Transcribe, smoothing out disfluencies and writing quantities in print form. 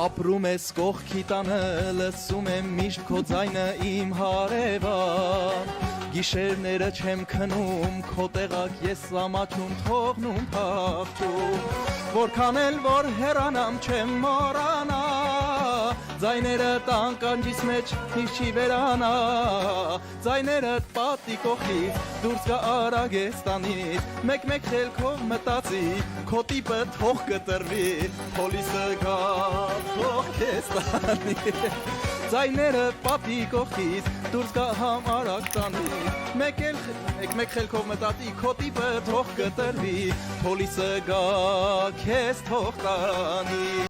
Ապրում ես կողքի տանը, լսում եմ միշտ քո ձայնը իմ հարևան, գիշերները չեմ քնում, քո տեղակ ես ամաչում, թողնում փախչում, որքան էլ որ հեռանամ չեմ մոռանա, ձայները տան կանջիս մեջ հիշ չի վերանա, ձայները պատի կողքից, դուրս գա Արագեստանից, մեկ-մեկ խելքով մտածի, քո տիպը թող կտրվի, փոլիսը գա թող քեզ տանի, ձայները պատի կողքից, դուրս գա Արագեստանից, մեկ-մեկ խելքով մտածի, քո տիպը թող կտրվի, փոլիսը գա քեզ թող տանի.